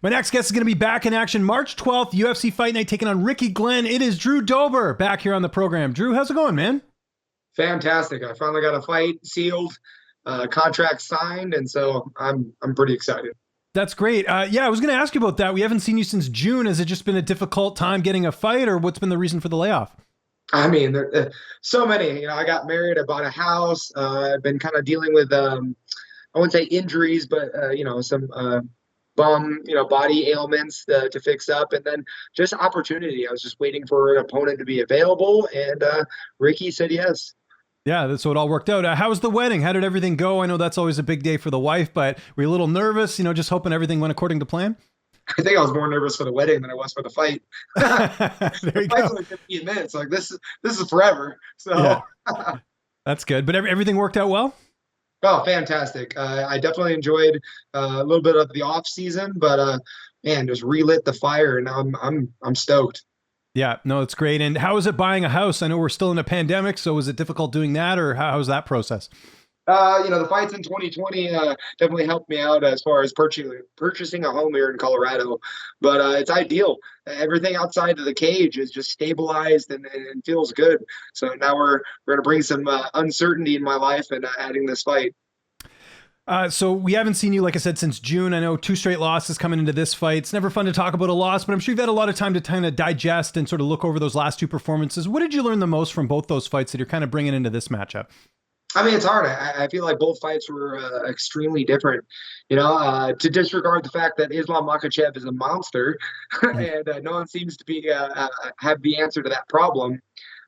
My next guest is going to be back in action March 12th, UFC Fight Night, taking on Rickey Glenn. It is Drew Dober back here on the program. Drew, how's it going, man? Fantastic. I finally got a fight sealed, contract signed, and so I'm pretty excited. That's great. Yeah, I was going to ask you about that. We haven't seen you since June. Has it just been a difficult time getting a fight, or what's been the reason for the layoff? I mean, so many. I got married, I bought a house. I've been kind of dealing with I wouldn't say injuries, but some body ailments to fix up, and then just opportunity. I was just waiting for an opponent to be available, and Ricky said yes. Yeah, so it all worked out. How was the wedding? How did everything go? I know that's always a big day for the wife, but were you a little nervous, just hoping everything went according to plan? I think I was more nervous for the wedding than I was for the fight. There The you fight's go. only 15 minutes. Like this is forever. Yeah, So, that's good. But everything worked out well? oh, fantastic. I definitely enjoyed a little bit of the off season, but man, just relit the fire, and I'm stoked. Yeah, no, it's great. And how is it buying a house? I know we're still in a pandemic, so was it difficult doing that, or how's that process? The fights in 2020 definitely helped me out as far as purchasing a home here in Colorado, but it's ideal. Everything outside of the cage is just stabilized and feels good. So now we're going to bring some uncertainty in my life and adding this fight. So we haven't seen you, like I said, since June. I know two straight losses coming into this fight. It's never fun to talk about a loss, but I'm sure you've had a lot of time to kind of digest and sort of look over those last two performances. What did you learn the most from both those fights that you're kind of bringing into this matchup? I mean, it's hard. I feel like both fights were extremely different. To disregard the fact that Islam Makhachev is a monster, Mhm. and no one seems to be have the answer to that problem.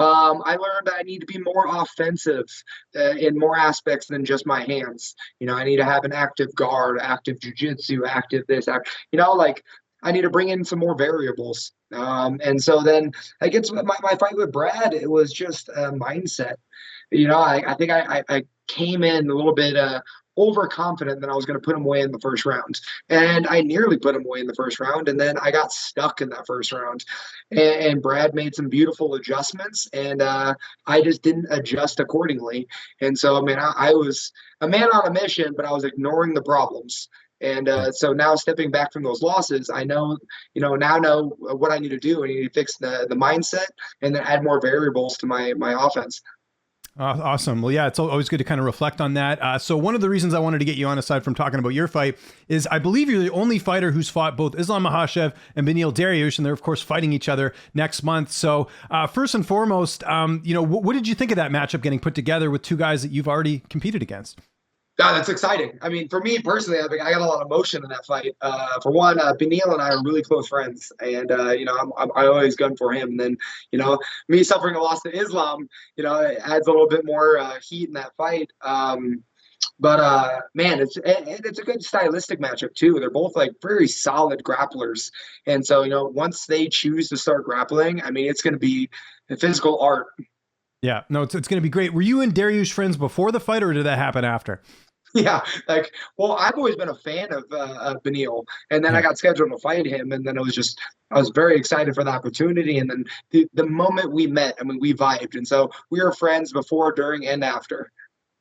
I learned I need to be more offensive in more aspects than just my hands. I need to have an active guard, active jujitsu, active this, like I need to bring in some more variables. And so then I get to my fight with Brad. It was just a mindset. I think I came in a little bit overconfident that I was going to put him away in the first round. And I nearly put him away in the first round. And then I got stuck in that first round. And Brad made some beautiful adjustments. And I just didn't adjust accordingly. And so, I mean, I was a man on a mission, but I was ignoring the problems. And Yeah. so now stepping back from those losses, I know, now know what I need to do. I need to fix the mindset and then add more variables to my offense. Awesome. Well, yeah, it's always good to kind of reflect on that. So one of the reasons I wanted to get you on, aside from talking about your fight, is I believe you're the only fighter who's fought both Islam Makhachev and Beneil Dariush, and they're of course fighting each other next month. So first and foremost, what did you think of that matchup getting put together with two guys that you've already competed against? God, that's exciting. I mean, for me personally, I got a lot of emotion in that fight. For one, Beneil and I are really close friends, and I always gun for him. And then, me suffering a loss to Islam, it adds a little bit more heat in that fight. But man, it's a good stylistic matchup too. They're both like very solid grapplers, and so once they choose to start grappling, I mean, it's going to be a physical art. Yeah, no, it's going to be great. Were you and Dariush friends before the fight, or did that happen after? Yeah, like, well, I've always been a fan of Beneil, and then I Yeah. got scheduled to fight him, and then I was very excited for the opportunity, and then the moment we met, I mean, we vibed, and so we were friends before, during, and after.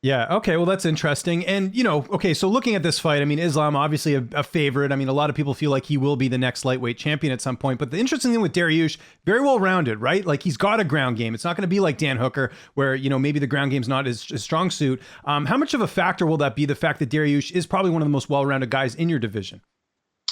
Yeah. Okay. Well, that's interesting. And, okay. So looking at this fight, I mean, Islam, obviously a favorite. I mean, a lot of people feel like he will be the next lightweight champion at some point. But the interesting thing with Dariush, very well rounded, right? Like he's got a ground game. It's not going to be like Dan Hooker, where, maybe the ground game's not his strong suit. How much of a factor will that be, the fact that Dariush is probably one of the most well rounded guys in your division?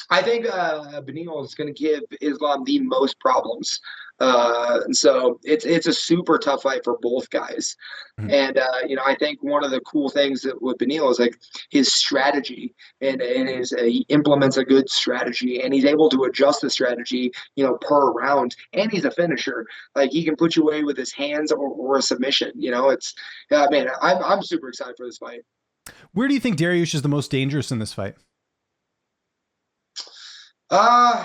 I think Beneil is going to give Islam the most problems. And so it's a super tough fight for both guys. Mhm. And I think one of the cool things with Beneil is like his strategy and he implements a good strategy and he's able to adjust the strategy, per round. And he's a finisher. Like he can put you away with his hands or a submission. It's man, I'm super excited for this fight. Where do you think Dariush is the most dangerous in this fight? Uh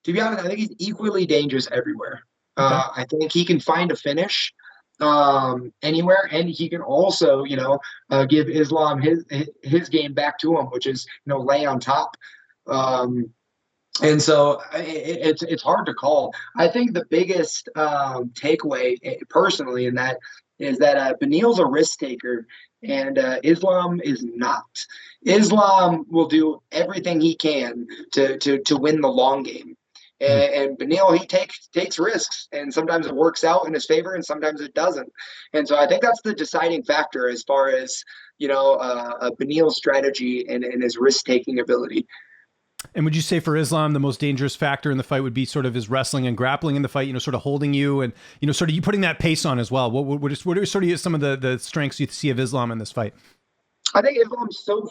to be honest, I think he's equally dangerous everywhere. Okay. I think he can find a finish anywhere, and he can also, give Islam his game back to him, which is lay on top. Um, and so it's hard to call. I think the biggest takeaway personally in that is that Beneil's a risk taker and Islam is not. Islam will do everything he can to win the long game. And Beneil, he takes risks, and sometimes it works out in his favor, and sometimes it doesn't. And so I think that's the deciding factor as far as Beneil's strategy and his risk taking ability. And would you say for Islam, the most dangerous factor in the fight would be sort of his wrestling and grappling in the fight, sort of holding you and, sort of you putting that pace on as well? What are sort of some of the strengths you see of Islam in this fight? I think Islam's so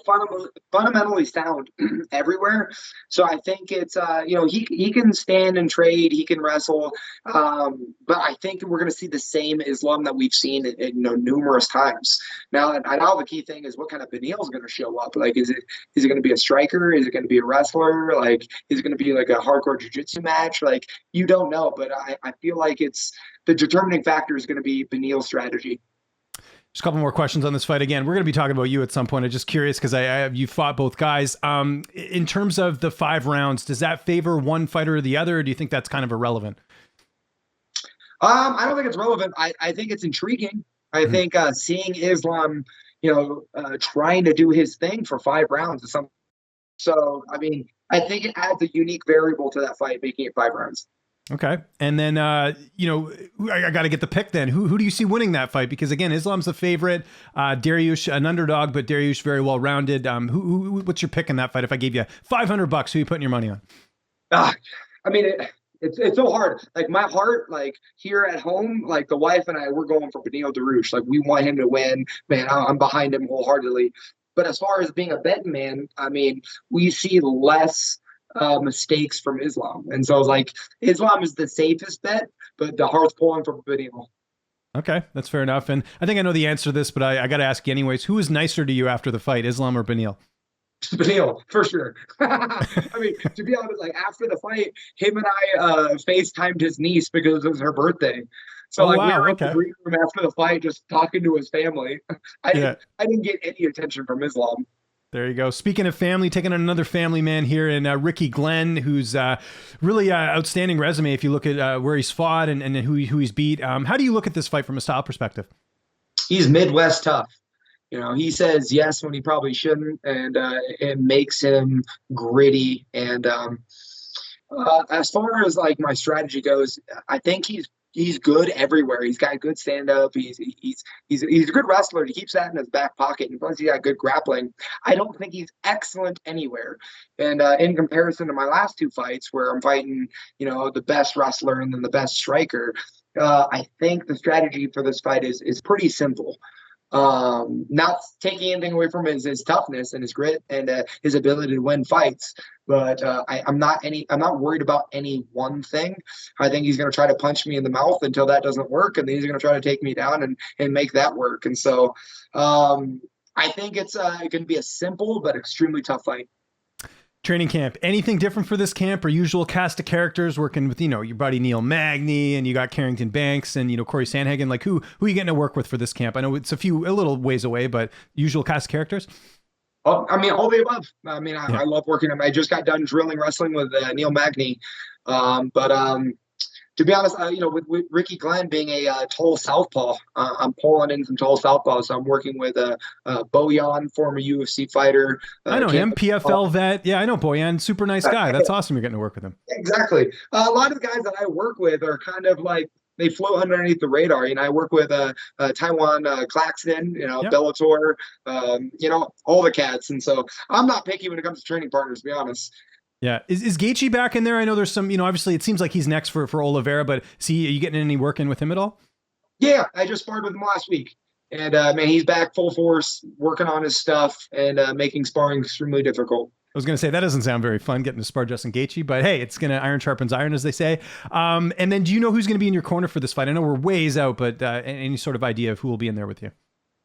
fundamentally sound everywhere. So I think it's he can stand and trade, he can wrestle, but I think we're going to see the same Islam that we've seen numerous times. Now the key thing is what kind of Beneil is going to show up. Like, is it going to be a striker? Is it going to be a wrestler? Like, is it going to be like a hardcore jiu-jitsu match? Like, you don't know, but I feel like it's the determining factor is going to be Beneil's strategy. Just a couple more questions on this fight. Again, we're going to be talking about you at some point. I'm just curious because you fought both guys. In terms of the 5 rounds, does that favor one fighter or the other, or do you think that's kind of irrelevant? I don't think it's relevant. I think it's intriguing. I think seeing Islam, trying to do his thing for 5 rounds is something. So, I mean, I think it adds a unique variable to that fight, making it 5 rounds. Okay. And then, I got to get the pick then. Who do you see winning that fight? Because again, Islam's the favorite, Dariush, an underdog, but Dariush very well-rounded. What's your pick in that fight? If I gave you $500, who are you putting your money on? I mean, it's so hard. Like, my heart, like here at home, like the wife and I, we're going for Beneil Dariush. Like, we want him to win, man. I'm behind him wholeheartedly. But as far as being a betting man, I mean, we see less mistakes from Islam. And so like Islam is the safest bet, but the heart's pulling for Beneil. Okay, that's fair enough. And I think I know the answer to this, but I got to ask you anyways. Who is nicer to you after the fight, Islam or Beneil? Beneil, for sure. I mean, to be honest, like after the fight, him and I FaceTimed his niece because it was her birthday. So we were in the green room after the fight, just talking to his family. I didn't get any attention from Islam. There you go. Speaking of family, taking on another family man here in Rickey Glenn, who's really outstanding resume if you look at where he's fought and who he's beat. How do you look at this fight from a style perspective? He's Midwest tough. He says yes when he probably shouldn't, and it makes him gritty. And as far as like my strategy goes, I think he's good everywhere. He's got good stand up. He's a good wrestler. He keeps that in his back pocket. And plus, he got good grappling. I don't think he's excellent anywhere. And in comparison to my last 2 fights, where I'm fighting, the best wrestler and then the best striker, I think the strategy for this fight is pretty simple. Not taking anything away from his toughness and his grit and his ability to win fights, but I'm not worried about any one thing. I think he's going to try to punch me in the mouth until that doesn't work, and then he's going to try to take me down and make that work. And so I think it's going to be a simple but extremely tough fight. Training camp, anything different for this camp or usual cast of characters working with, your buddy Neil Magny and you got Carrington Banks and, Corey Sandhagen? Like who are you getting to work with for this camp? I know it's a little ways away, but usual cast of characters? I mean, all the above. I mean, I love working. I just got done drilling wrestling with Neil Magny. To be honest, with Rickey Glenn being a tall southpaw, I'm pulling in some tall southpaws. So I'm working with Bojan, former UFC fighter. I know him, PFL vet. Yeah, I know Bojan. Super nice guy. That's awesome. You're getting to work with him. Exactly. A lot of the guys that I work with are kind of like, they float underneath the radar. I work with Taiwan Claxton, Bellator, all the cats. And so I'm not picky when it comes to training partners, to be honest. Yeah. Is Gaethje back in there? I know there's some, obviously it seems like he's next for Oliveira, but are you getting any work in with him at all? Yeah, I just sparred with him last week. And man, he's back full force, working on his stuff and making sparring extremely difficult. I was going to say, that doesn't sound very fun getting to spar Justin Gaethje, but hey, it's going to iron sharpens iron, as they say. And then do you know who's going to be in your corner for this fight? I know we're ways out, but any sort of idea of who will be in there with you?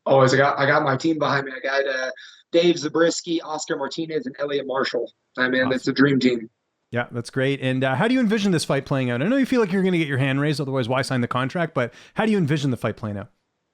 Always. I got my team behind me. I got Dave Zabriskie, Oscar Martinez, and Elliot Marshall. I mean, awesome. It's a dream team. Yeah, that's great. And how do you envision this fight playing out? I know you feel like you're going to get your hand raised, otherwise why sign the contract? But how do you envision the fight playing out?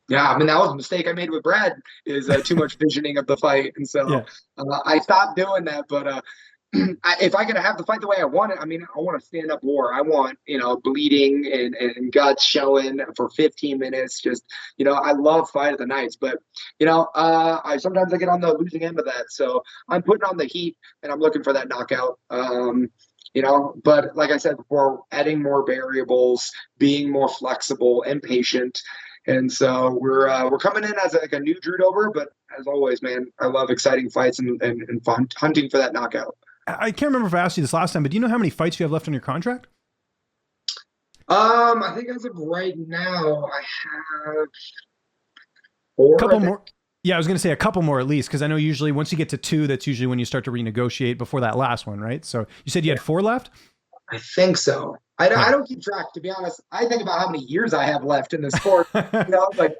Yeah, I mean, that was a mistake I made with Brad, is too much visioning of the fight. And so I stopped doing that. But if I could have the fight the way I want it, I mean, I want to stand up war. I want, bleeding and guts showing for 15 minutes. Just, I love fight of the nights, but, I sometimes I get on the losing end of that. So I'm putting on the heat and I'm looking for that knockout. But like I said before, adding more variables, being more flexible and patient. And so we're coming in as like a new Drew Dober, but as always, man, I love exciting fights and fun hunting for that knockout. I can't remember if I asked you this last time, but do you know how many fights you have left on your contract? I think as of right now, I have four. A couple more. Yeah, I was going to say a couple more at least, because I know usually once you get to 2, that's usually when you start to renegotiate before that last one, right? So you said you had 4 left? I think so. I don't keep track, to be honest. I think about how many years I have left in the sport. Like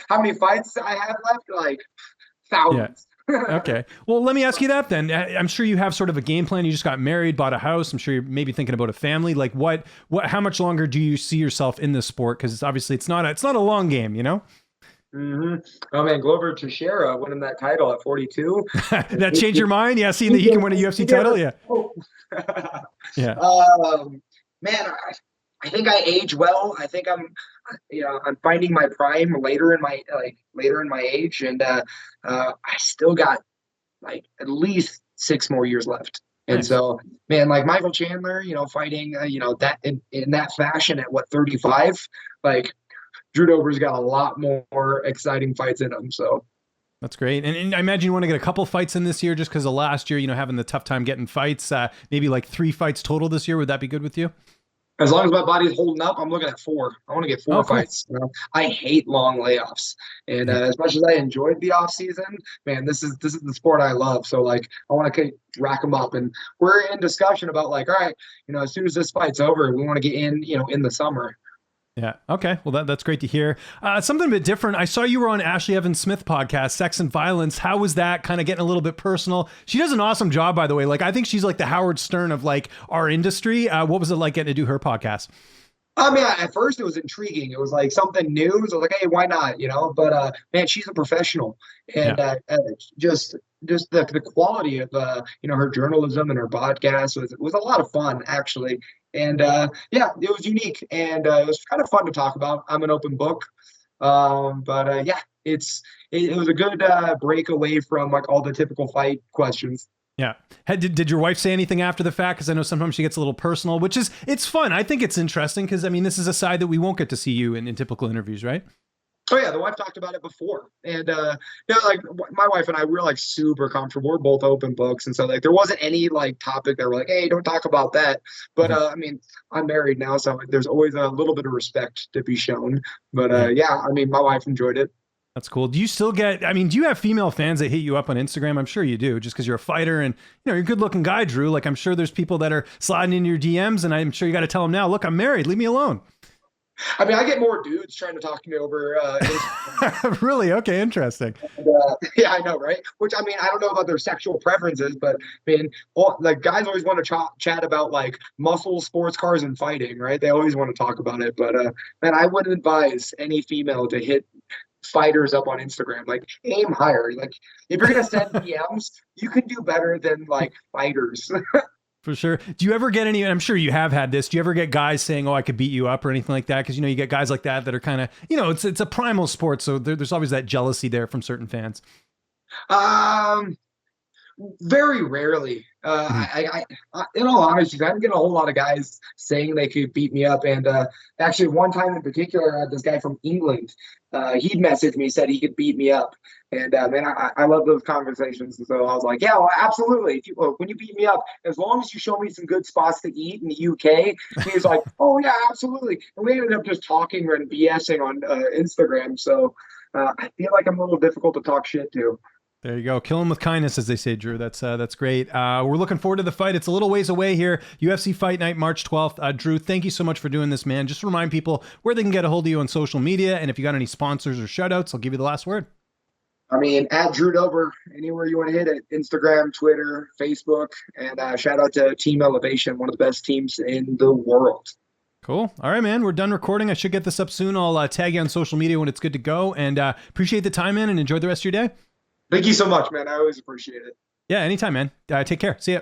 how many fights I have left, like thousands. Yeah. Okay. Well, let me ask you that then. I'm sure you have sort of a game plan. You just got married, bought a house. I'm sure you're maybe thinking about a family. Like how much longer do you see yourself in this sport? Because obviously it's not a long game, Mm-hmm. Oh man, Glover Teixeira winning that title at 42. That changed your mind? Yeah, seeing that he can win a UFC title? Yeah. Yeah. Man, I think I age well. I think I'm finding my prime later in my age, and I still got like at least 6 more years left. And Nice. so, man, like Michael Chandler, fighting, that in that fashion at 35, like Drew Dober's got a lot more exciting fights in him. So That's great. And I imagine you want to get a couple fights in this year just because of last year, having the tough time getting fights, maybe like 3 fights total this year. Would that be good with you? as long as my body's holding up, I'm looking at 4. I want to get 4 Oh, cool. fights. I hate long layoffs, and as much as I enjoyed the off season, man, this is the sport I love. So like, I want to rack them up, and we're in discussion about like, all right, as soon as this fight's over, we want to get in the summer. Yeah. Okay. Well, that's great to hear. Something a bit different. I saw you were on Ashley Evans Smith podcast, Sex and Violence. How was that? Kind of getting a little bit personal. She does an awesome job, by the way. Like, I think she's like the Howard Stern of like our industry. What was it like getting to do her podcast? I mean, at first it was intriguing. It was like something new. So I was like, hey, why not? But man, she's a professional, and just the quality of her journalism and her podcast was a lot of fun actually. And it was unique, and it was kind of fun to talk about. I'm an open book, but it was a good break away from like all the typical fight questions. Yeah. Did your wife say anything after the fact? Because I know sometimes she gets a little personal, it's fun. I think it's interesting because, I mean, this is a side that we won't get to see you in typical interviews, right? Oh yeah, the wife talked about it before, and like my wife and I, we're like super comfortable. We're both open books, and so like there wasn't any like topic that we're like, hey, don't talk about that. But I mean, I'm married now, so there's always a little bit of respect to be shown. But I mean, my wife enjoyed it. That's cool. Do you still do you have female fans that hit you up on Instagram? I'm sure you do, just because you're a fighter and you're a good looking guy, Drew. Like, I'm sure there's people that are sliding into your DMs, and I'm sure you got to tell them now, look, I'm married, leave me alone. I mean, I get more dudes trying to talk to me over Instagram. Really? Okay, interesting. And, yeah, I know, right? Which, I mean, I don't know about their sexual preferences, but I mean, like guys always want to chat about like muscles, sports cars, and fighting, right? They always want to talk about it. But man, I wouldn't advise any female to hit fighters up on Instagram. Like, aim higher. Like, if you're gonna send DMs, you can do better than like fighters. For sure. Do you ever get any, and I'm sure you have had this, do you ever get guys saying, oh, I could beat you up or anything like that? Because, you get guys like that are kind of, it's a primal sport. So there's always that jealousy there from certain fans. Very rarely. I in all honesty, I didn't get a whole lot of guys saying they could beat me up. And actually, one time in particular, I had this guy from England. He'd messaged me, said he could beat me up. And man, I love those conversations. And so I was like, yeah, well, absolutely. When you beat me up, as long as you show me some good spots to eat in the UK. He was like, oh yeah, absolutely. And we ended up just talking and BSing on Instagram. So I feel like I'm a little difficult to talk shit to. There you go. Kill him with kindness, as they say, Drew. That's great. We're looking forward to the fight. It's a little ways away here. UFC Fight Night, March 12th. Drew, thank you so much for doing this, man. Just remind people where they can get a hold of you on social media. And if you got any sponsors or shout outs, I'll give you the last word. I mean, at Drew Dober, anywhere you want to hit it, Instagram, Twitter, Facebook, and shout out to Team Elevation, one of the best teams in the world. Cool. All right, man. We're done recording. I should get this up soon. I'll tag you on social media when it's good to go. And appreciate the time, man, and enjoy the rest of your day. Thank you so much, man. I always appreciate it. Yeah, anytime, man. Take care. See ya.